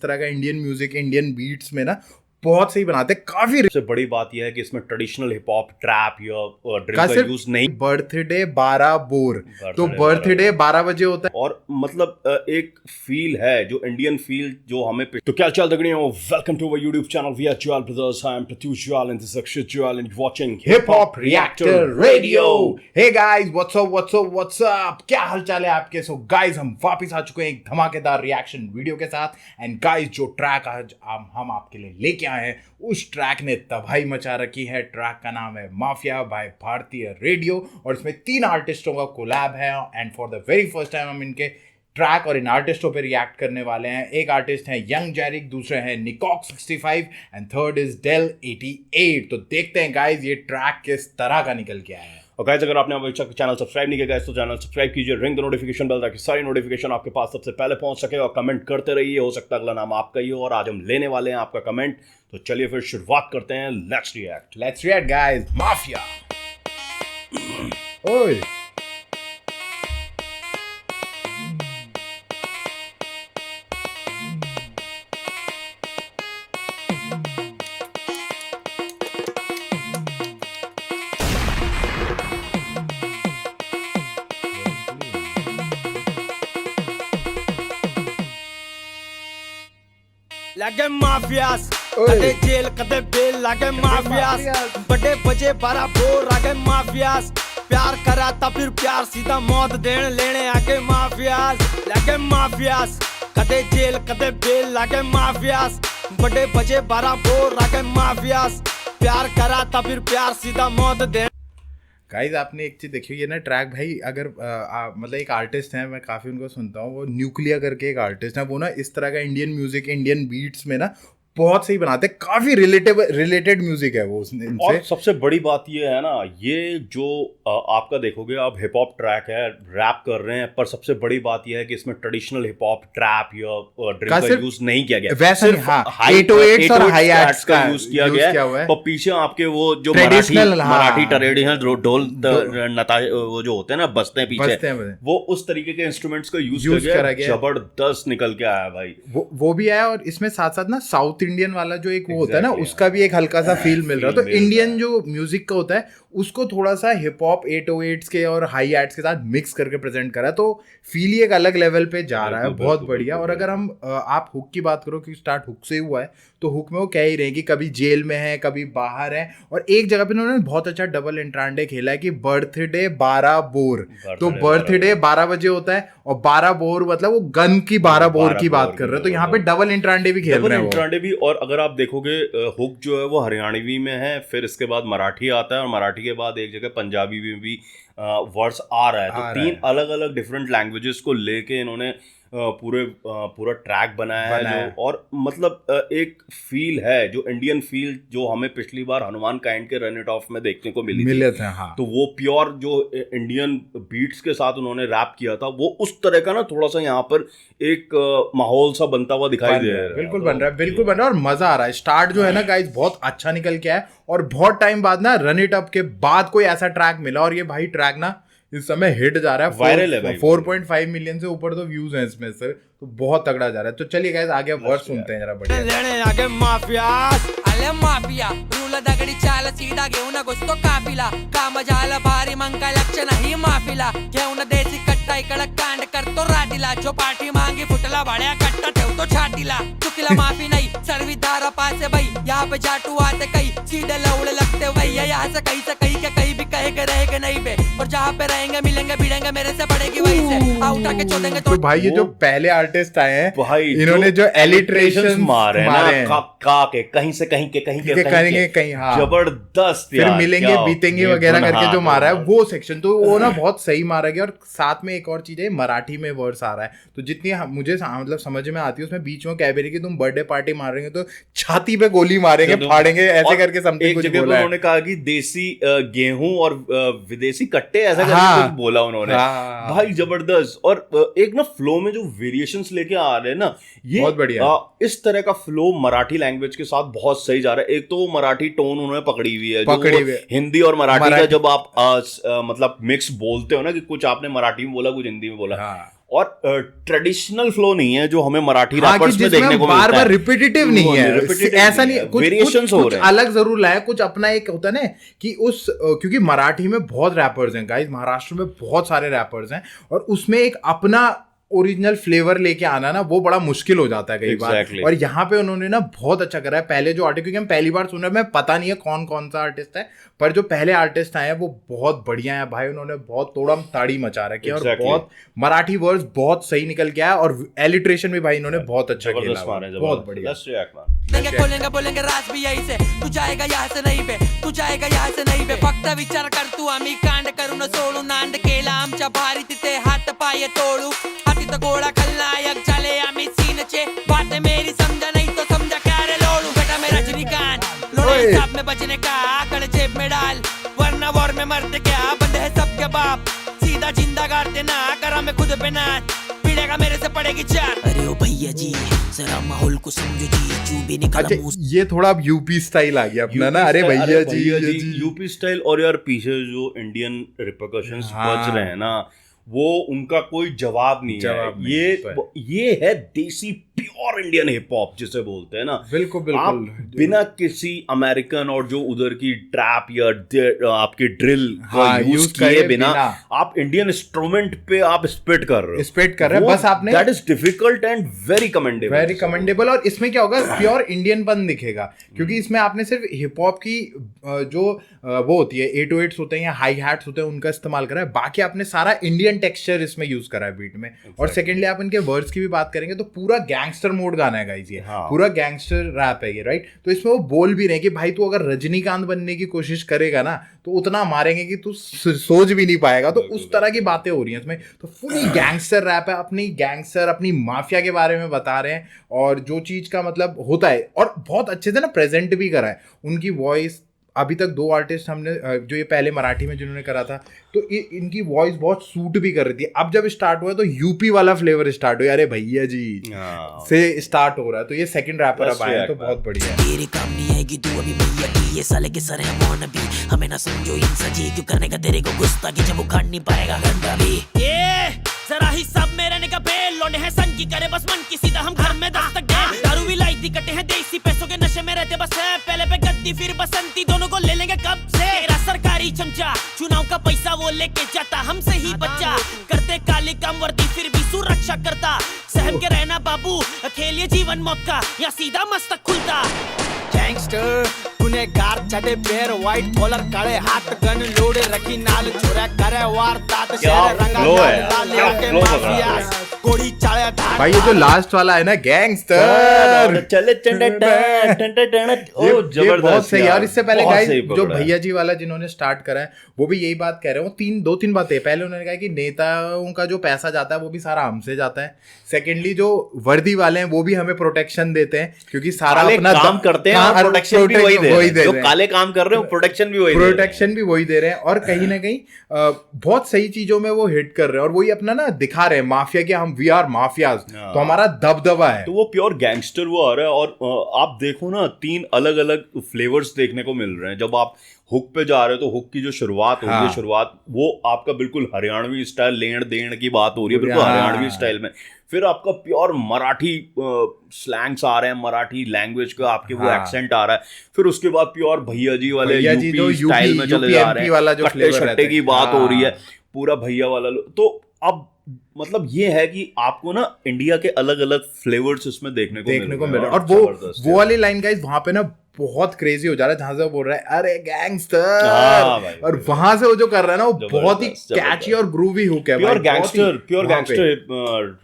तरह का Indian music Indian beats में ना बहुत सही बनाते हैं। काफी सबसे बड़ी बात यह है कि इसमें ट्रेडिशनल हिप हॉप, ट्रैप या ड्रिल का यूज नहीं। बर्थडे 12 बोर, तो बर्थडे 12 बजे होता है और मतलब एक फील है जो इंडियन फील जो हमें। तो क्या चल दगड़ियों, welcome to our YouTube channel we are Jwal brothers. I am Pratyush Jwal and this Akshay Jwal and watching hip hop reactor radio. Hey guys, what's up, क्या हालचाल है आपके? सो गाइस, हम वापस आ चुके हैं एक धमाकेदार रिएक्शन वीडियो के साथ। एंड गाइस, जो ट्रैक आज हम आपके लिए लेके आए हैं, उस ट्रैक ने तबाही मचा रखी है। ट्रैक का नाम है माफिया बाय भारतीय रेडियो और इसमें 3 आर्टिस्टों का कोलैब है। And for the very first time हम इनके ट्रैक और इन आर्टिस्टों पे रिएक्ट करने वाले हैं। एक आर्टिस्ट है यंग जेरिक, दूसरे हैं निकॉक 65 एंड थर्ड इज डेल 88। तो देखते हैं गाइस ये ट्रैक किस तरह का निकल के आया है। और गाइस, अगर आपने अभी तक चैनल सब्सक्राइब नहीं किया गाइस तो चैनल सब्सक्राइब कीजिए, रिंग द नोटिफिकेशन बेल ताकि सारी नोटिफिकेशन आपके पास सबसे पहले पहुंच सके। और कमेंट करते रहिए, हो सकता है अगला नाम आपका ही हो और आज हम लेने वाले हैं आपका कमेंट। तो चलिए फिर शुरुआत करते हैं। Let's react guys, mafia. ओए लागे माफियास, कदे जेल कदे बेल, लागे माफियास, बड़े बजे 12 बोर, लागे माफियास, प्यार करा था फिर प्यार सीधा मौत देने लेने आगे माफियास, लागे माफियास, कदे जेल कदे बेल, लागे माफियास, बड़े बजे 12 बोर, लागे माफियास, प्यार करा था फिर प्यार सीधा मौत देने। गाइज, आपने एक चीज देखी ये ना ट्रैक भाई, अगर मतलब एक आर्टिस्ट है, मैं काफ़ी उनको सुनता हूँ, वो न्यूक्लियर करके एक आर्टिस्ट है, वो ना इस तरह का इंडियन म्यूजिक इंडियन बीट्स में ना बहुत सही बनाते हैं। काफ़ी रिलेटेड म्यूजिक है वो इनसे। और सबसे बड़ी बात ये है ना, ये जो आपका देखोगे आप हिप हॉप ट्रैक है, रैप कर रहे हैं, पर सबसे बड़ी बात ये है कि इसमें ट्रेडिशनल हिप हॉप, ट्रैप या ड्रिल का यूज नहीं किया गया। वैसे हाँ, 808 और हाई हैट्स का यूज किया गया है। तो पीछे आपके वो जो मराठी ट्रेडिशनल ढोल नता वो जो होते हैं ना, बजते हैं पीछे, वो उस तरीके के इंस्ट्रूमेंट्स का यूज किया गया। जबरदस्त निकल के आया भाई। वो भी आया और इसमें साथ साथ ना साउथ इंडियन वाला जो एक वो होता है ना, उसका भी एक हल्का सा फील मिल रहा है। तो इंडियन जो म्यूजिक का होता है उसको थोड़ा सा हिप हॉप 808s के और हाई हैट्स के साथ मिक्स करके प्रेजेंट करा, तो फील ही एक अलग लेवल पे जा रहा है। बहुत बढ़िया। और अगर हम आप हुक की बात करो कि स्टार्ट हुक से हुआ है, तो हुक में वो कह ही रहे हैं कि कभी जेल में है, कभी बाहर है, और एक जगह पे उन्होंने बहुत अच्छा डबल एंट्रांडे खेला है कि बर्थडे 12 बोर, तो बर्थडे 12 बजे होता है और 12 बोर मतलब वो गन की 12 बोर की बात कर रहे हैं। तो यहाँ पे डबल एंट्रांडे भी खेल रहे हैं, एंट्रांडे भी। और अगर आप देखोगे हुक जो है वो हरियाणवी में है, फिर इसके बाद मराठी आता है और मराठी के बाद एक जगह पंजाबी में भी वर्ड्स आ रहा है। तो 3 अलग अलग डिफरेंट लैंग्वेजेस को लेके इन्होंने पूरा ट्रैक बनाया है जो, और मतलब एक फील है जो इंडियन फील जो हमें पिछली बार हनुमान काइंड के रन इट ऑफ में देखने को मिले थे। हाँ। तो वो प्योर जो इंडियन बीट्स के साथ उन्होंने रैप किया था, वो उस तरह का ना थोड़ा सा यहाँ पर एक माहौल सा बनता हुआ दिखाई दे रहा है। बिल्कुल बन रहा है और मजा आ रहा है। स्टार्ट जो है ना गाइस बहुत अच्छा निकल के आया और बहुत टाइम बाद ना रन इट अप के बाद कोई ऐसा ट्रैक मिला, और ये भाई ट्रैक ना इस समय हिट जा रहा है, वायरल है भाई। 4.5 मिलियन से ऊपर तो व्यूज हैं इसमें से, तो बहुत तगड़ा जा रहा है। तो चलिए गाइस आगे वर्स सुनते हैं जरा। बढ़िया लेने आगे माफियास, अले माफिया रूल दगडी चाल सीधा घेऊन घुसतो काफिला, काम झालं भारी मग काय लक्ष नाही माफिला, घेऊन देसी कट्टा इकडं कांड करतो राटीला, जो पाठी मांगी फुटला भाड्या कट्टा ठेवतो छातीला, चुकीला माफी नाही सर्विदारा पासे भाई, यहाँ पे जाटू आते कई सीधे लवड़े लगते भैया, यहाँ से कहीं के कहीं भी कहेगा रहेगा नहीं बे, और जहाँ पे रहेंगे मिलेंगे भिड़ेंगे मेरे से पड़ेगी वहीं से, उठा के छोड़ेंगे। तो भाई ये जो पहले आर्टिस्ट आए हैं भाई, इन्होंने जो एलिट्रेशन मारे ना के कहीं से कहीं के कहीं हाँ, जबरदस्त। फिर मिलेंगे बीतेंगे वगैरह करके जो मारा है वो सेक्शन, तो वो ना बहुत सही मारा गया। और साथ में एक और चीज है, मराठी में वर्स आ रहा है, तो जितनी मुझे मतलब समझ में आती है उसमें बीच में कह भी रही कि तुम बर्थडे पार्टी मारेंगे तो छाती पे गोली मारेंगे, फाड़ेंगे, ऐसे करके समथिंग कुछ बोला है। उन्होंने कहा कि देसी गेहूं और विदेशी कट्टे ऐसा करके कुछ बोला उन्होंने। भाई जबरदस्त। और एक ना फ्लो में जो वेरिएशंस लेके आ रहे हैं ना, ये बहुत बढ़िया। इस तरह का फ्लो मराठी लैंग्वेज के साथ बहुत सही जा रहा है। एक तो मराठी टोन उन्होंने पकड़ी हुई है, जो हिंदी और मराठी का जब आप मतलब मिक्स बोलते हो ना, कि कुछ आपने मराठी में बोला कुछ हिंदी में बोला, और ट्रेडिशनल फ्लो नहीं है जो हमें मराठी हाँ, रैपर्स में देखने को मिलता है। बार रिपीटेटिव नहीं है, repetitive ऐसा नहीं, कुछ वेरिएशंस हो रहे हैं, अलग जरूर लाया, कुछ अपना एक होता है ना कि उस क्योंकि मराठी में बहुत रैपर्स हैं गाइस, महाराष्ट्र में बहुत सारे रैपर्स हैं, और उसमें एक अपना ओरिजिनल फ्लेवर लेके आना ना वो बड़ा मुश्किल हो जाता है कई बार, और यहाँ पे उन्होंने ना बहुत अच्छा करा है। पहले जो आर्टिस्ट, क्योंकि हम पहली बार सुन रहे हैं, मैं पता नहीं है कौन कौन सा आर्टिस्ट है, पर जो पहले आर्टिस्ट आए हैं वो बहुत बढ़िया है भाई, उन्होंने बहुत तोड़म ताड़ी मचा रखी है, और बहुत मराठी वर्ड्स बहुत सही निकल के आया, और एलिट्रेशन भी भाई इन्होंने बहुत अच्छा खेला, बहुत बढ़िया। खोलेंगे बोलेंगे राज भी यही से, तू जाएगा यहाँ से नहीं पे, तू जाएगा यहाँ से नहीं पे, फक्त विचार कर तू, आम्ही कांड करून सोडू, नांद केला आमच्या भारी, तिथे हात पाय तोडू, हाती तो गोळा खलनायक झाले आम्ही सीनचे, बात मेरी समझा नहीं तो समझा क्या रे लोडू, बेटा मैं रजनीकांत, लोड़े हिसाब में बचने का, आकड़ जेब में डाल, वरना वॉर में मरते क्या, बंदे है सबके बाप, सीधा जिंदा गाड़ते ना, करा मैं खुद पे नाच, पीड़ेगा मेरे से पड़ेगी चार। अरे ओ भैया जी जरा माहौल को समझो जी, चू भी निकला। अच्छा ये थोड़ा अब यूपी स्टाइल आ गया अपना ना, अरे भैया जी यूपी स्टाइल, और यार पीछे जो इंडियन रिपरकशंस बज रहे हैं ना, वो उनका कोई जवाब नहीं है। ये है देसी प्योर इंडियन हिप हॉप जिसे बोलते हैं ना। बिल्कुल बिल्कुल, आप बिना किसी अमेरिकन और जो उधर की ट्रैप या आपकी ड्रिल यूज किए बिना आप इंडियन इंस्ट्रूमेंट पे आप स्पिट कर रहे हो, बस आपने, that is difficult and very commendable. और इसमें क्या होगा, प्योर इंडियनपन दिखेगा, क्योंकि इसमें आपने सिर्फ हिप हॉप की जो वो होती है 808s होते हैं या हाई हैट्स होते हैं उनका इस्तेमाल करा है, बाकी आपने सारा इंडियन टेक्सचर इसमें यूज करा है बीट में। और सेकेंडली आप इनके वर्ड्स की भी बात करेंगे तो पूरा गैंगस्टर मोड गाना है गाइस, ये पूरा गैंगस्टर रैप है ये, राइट। तो इसमें वो बोल भी रहे कि भाई तू अगर रजनीकांत बनने की कोशिश करेगा ना तो उतना मारेंगे कि तू सोच भी नहीं पाएगा, तो उस तरह की बातें हो रही हैं इसमें। तो पूरी गैंगस्टर रैप है, अपनी गैंगस्टर अपनी माफिया के बारे में बता रहे हैं, और जो चीज का मतलब होता है, और बहुत अच्छे से ना प्रेजेंट भी करा है। उनकी वॉइस, अभी तक 2 आर्टिस्ट हमने जो ये पहले मराठी में जिन्होंने करा था, तो इनकी वॉइस बहुत सूट भी कर रही थी। अब जब स्टार्ट हुआ तो यूपी वाला फ्लेवर स्टार्ट हुआ, अरे भैया जी से स्टार्ट हो रहा है। तो ये सेकंड रैपर अब आया, तो बहुत बढ़िया है। तेरे काम नहीं आएगी तू अभी भैया की, ये साले के सर है मौन भी, हमें ना समझो इंसा जी, क्यों करने का तेरे को गुस्सा की जब उखाड़ नहीं पाएगा गंदा भी। ये जरा ही सब में रहने का बेल, लोने है सन की करे बस मन की, सीधा हम घर में दस्तक दे, दारू भी लाई दिक्कतें हैं देसी, पैसों के नशे में रहते बस है, पहले पे गद्दी फिर बसंती, दोनों को ले लेंगे कब से, तेरा सरकारी चमचा चुनाव का पैसा वो लेके जाता, हमसे ही बच्चा करते काली काम वर्दी फिर भी सुरक्षा करता, सहम के रहना बाबू खेलिए जीवन मौत का, या सीधा मस्तक खुलता। गैंगस्टर गुनेगार चढ़े पैर, व्हाइट कॉलर काले हाथ, गन लोड रखी नाल, छोरा करे वारदात, शहर रंगा लाल आके माफिया कोड़ी चाले धार। भाई ये जो लास्ट वाला है ना गैंगस्टर, चले ये बहुत सही यार। इससे पहले गाइस जो भैया जी वाला जिन्होंने स्टार्ट करा है वो भी यही बात कह रहे हो, 2-3 बातें। पहले उन्होंने कहा कि नेताओं का जो पैसा जाता है वो भी सारा हमसे जाता है। सेकेंडली जो वर्दी वाले हैं वो भी हमें प्रोटेक्शन देते हैं, क्योंकि सारा अपना काम करते हैं, प्रोटेक्शन भी वही दे रहे हैं। जो काले काम कर रहे हो प्रोटेक्शन भी वही दे रहे हैं, और कहीं ना कहीं बहुत सही चीजों में वो हिट कर रहे हैं, और वही अपना ना दिखा रहे हैं माफिया के, हम वी आर माफियाज, तो हमारा दबदबा है। तो वो प्योर गैंगस्टर वो आ रहा है। और आप देखो ना 3 अलग अलग फ्लेवर्स देखने को मिल रहे हैं। जब आप हुक पे जा रहे हो तो हुक की जो शुरुआत होगी है, शुरुआत वो आपका बिल्कुल हरियाणवी स्टाइल, लेन देन की बात हो रही है बिल्कुल हरियाणवी स्टाइल में। फिर आपका प्योर मराठी स्लैंग्स आ रहे हैं, मराठी लैंग्वेज का आपके वो एक्सेंट आ रहा है। फिर उसके बाद प्योर भैया जी वाले यूपी स्टाइल में चले जा रहे हैं, कट्टे शट्टे की बात हो रही है, पूरा भैया वाला। तो अब मतलब ये है कि आपको ना इंडिया के अलग अलग फ्लेवर्स इसमें देखने को मिल रहे हैं। और वो वाली लाइन गाइस वहां पे ना बहुत क्रेजी हो जा रहा है, जहां से वो बोल रहा है अरे गैंगस्टर, और वहां से वो जो कर रहा है ना वो बहुत ही कैची और ग्रूवी हुक है, प्योर गैंगस्टर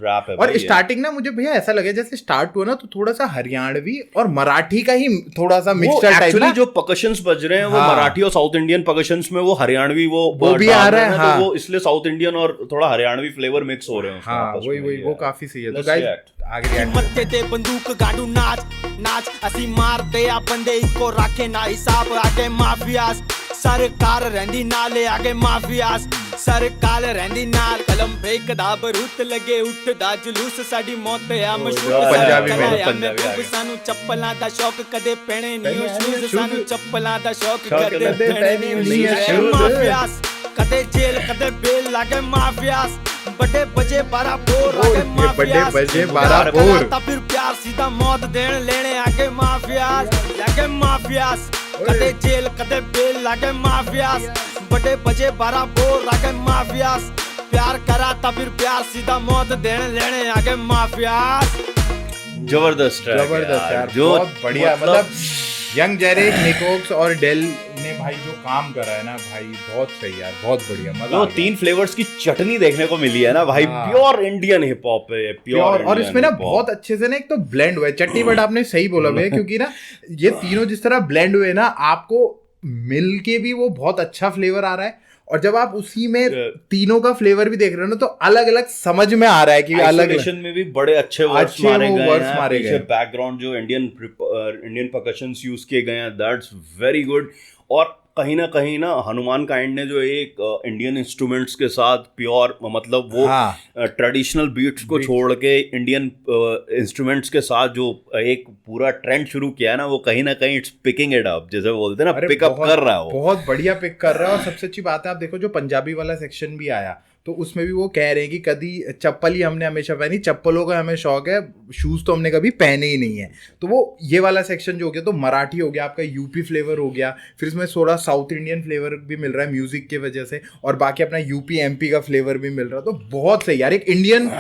रैप है। और स्टार्टिंग ना मुझे भैया ऐसा लगे जैसे स्टार्ट हुआ ना तो थोड़ा सा हरियाणवी और मराठी का ही थोड़ा सा मिक्सचर टाइप ना, जो परकशंस बज रहे हैं वो मराठी और साउथ इंडियन परकशंस में वो हरियाणवी वो भी आ रहा है, तो वो इसलिए साउथ इंडियन और थोड़ा हरियाणवी फ्लेवर मिक्स हो रहे हैं। हाँ वही वो काफी सही है। तो गाइस आगे मत्थे ते बंदूक गाड़ू नाच नाच, असी मार दे आ बंदे इको राखे ना हिसाब, आगे माफियास सरकार रहंदी नाले, आगे माफियास सरकार रहंदी नाल, कलम फेंकदा बरूत लगे उठदा जुलूस, साडी मौत है मशहूर पंजाबी में सानू चप्पलां दा शौक कदे पहने न्यू शूज, सानू चप्पलां दा शौक कदे पहने न्यू शूज, माफियास कदे जेल कदे बेल लागे माफियास बड़े बजे 12 बोर आगे ये बड़े माफियास बजे प्यार 12 बोर कराता फिर प्यार सीधा मौत देने लेने आगे माफियास कदे जेल कदे बेल लागे माफियास बड़े बजे 12 बोर आगे माफियास प्यार कराता फिर प्यार सीधा मौत देने लेने आगे माफियास। जबरदस्त ट्रैक जबरदस्त यार, जो बहुत बढ़िया। मतलब यंग जेरिक, निकोक्स और डेल ने भाई जो काम करा है ना भाई, बहुत सही यार, बहुत बढ़िया। मजा जो 3 फ्लेवर्स की चटनी देखने को मिली है ना भाई, प्योर इंडियन हिप हॉप है, प्योर। और इसमें ना बहुत अच्छे से ना एक तो ब्लेंड हुआ है। चट्टी बट आपने सही बोला भैया, क्योंकि ना ये तीनों जिस तरह ब्लेंड हुए ना, आपको मिल के भी वो बहुत अच्छा फ्लेवर आ रहा है, और जब आप उसी में तीनों का फ्लेवर भी देख रहे हो ना, तो अलग अलग समझ में आ रहा है कि अलग में भी बड़े अच्छे वर्ड्स मारे गए हैं। गए। बैकग्राउंड जो इंडियन परकशंस यूज किए गए हैं, दैट्स वेरी गुड। और कहीं ना हनुमान काइंड ने जो एक इंडियन इंस्ट्रूमेंट्स के साथ प्योर, मतलब वो ट्रेडिशनल बीट्स को छोड़ के इंडियन इंस्ट्रूमेंट्स के साथ जो एक पूरा ट्रेंड शुरू किया है ना, वो कहीं ना कहीं इट्स पिकिंग इट अप, जैसे बोलते हैं ना, पिकअप कर रहा है वो, बहुत बढ़िया पिक कर रहा है। और सबसे अच्छी बात है, आप देखो जो पंजाबी वाला सेक्शन भी आया, तो उसमें भी वो कह रहे हैं कि कभी चप्पल ही हमने हमेशा पहनी, चप्पलों का हमें शौक है, शूज तो हमने कभी पहने ही नहीं है। तो वो ये वाला सेक्शन जो हो गया, तो मराठी हो गया, आपका यूपी फ्लेवर हो गया, फिर इसमें थोड़ा साउथ इंडियन फ्लेवर भी मिल रहा है म्यूजिक की वजह से, और बाकी अपना यूपी एमपी का फ्लेवर भी मिल रहा है। तो बहुत सही यार, एक इंडियन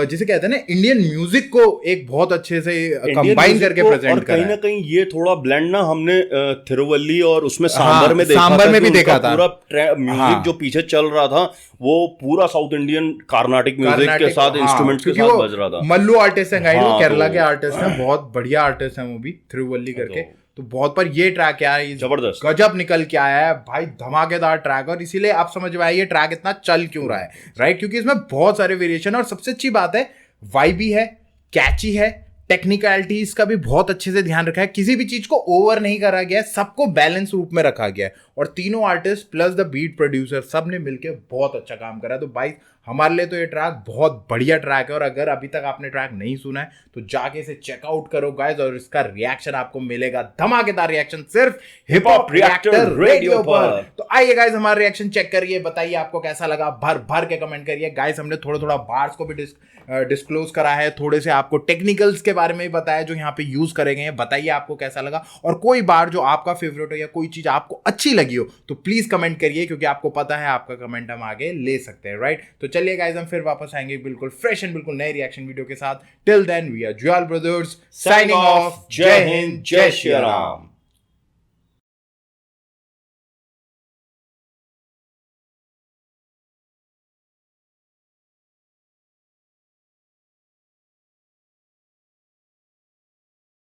जिसे कहते हैं ना, इंडियन म्यूजिक को एक बहुत अच्छे से कंबाइन करके प्रेजेंट कर, कहीं ना कहीं ये थोड़ा ब्लेंड ना हमने थिरुवल्ली और उसमें सांबर में देखा, सांबर में भी देखा था। पूरा म्यूजिक जो पीछे चल रहा था, वो पूरा साउथ इंडियन कार्नाटिक म्यूजिक के साथ इंस्ट्रूमेंट्स के साथ बज रहा था। मल्लू आर्टिस्ट है गाइड, वो केरला के आर्टिस्ट हैं, बहुत बढ़िया आर्टिस्ट हैं वो भी, थिरुवल्ली करके। तो बहुत, पर ये ट्रैक यार जबरदस्त गजब निकल के आया है भाई, धमाकेदार ट्रैक। और इसीलिए आप समझ में आए ये ट्रैक इतना चल क्यों रहा है, राइट? क्योंकि इसमें बहुत सारे वेरिएशन, और सबसे अच्छी बात है वाइबी है, कैची है, टेक्निकलिटीज का भी बहुत अच्छे से ध्यान रखा है, किसी भी चीज को ओवर नहीं करा गया है, सबको बैलेंस रूप में रखा गया है। और तीनों artist plus the beat producer सब ने मिलकर बहुत अच्छा काम करा है। तो भाई हमारे लिए तो ये ट्रैक बहुत बढ़िया ट्रैक है, और अगर अभी तक आपने ट्रैक नहीं सुना है तो जाके इसे चेकआउट करो गाइस, और इसका रिएक्शन आपको मिलेगा, धमाकेदार रिएक्शन, सिर्फ हिप हॉप रिएक्टर रेडियो पर। तो आइए गाइस हमारा रिएक्शन चेक करिए, बताइए आपको कैसा लगा, भर भर के कमेंट करिए गाइस। हमने थोड़ा थोड़ा बार्स को भी डिस्क्लोज करा है, थोड़े से आपको टेक्निकल्स के बारे में भी बताया जो यहाँ पे यूज करेंगे। बताइए आपको कैसा लगा, और कोई बार जो आपका फेवरेट हो या कोई चीज आपको अच्छी लगी हो तो प्लीज कमेंट करिए, क्योंकि आपको पता है आपका कमेंट हम आगे ले सकते हैं, राइट? तो चलिए गाइस, हम फिर वापस आएंगे बिल्कुल फ्रेश एंड बिल्कुल नए रिएक्शन वीडियो के साथ। Till then we are Jwal brothers signing off. जय हिंद, जय श्री राम।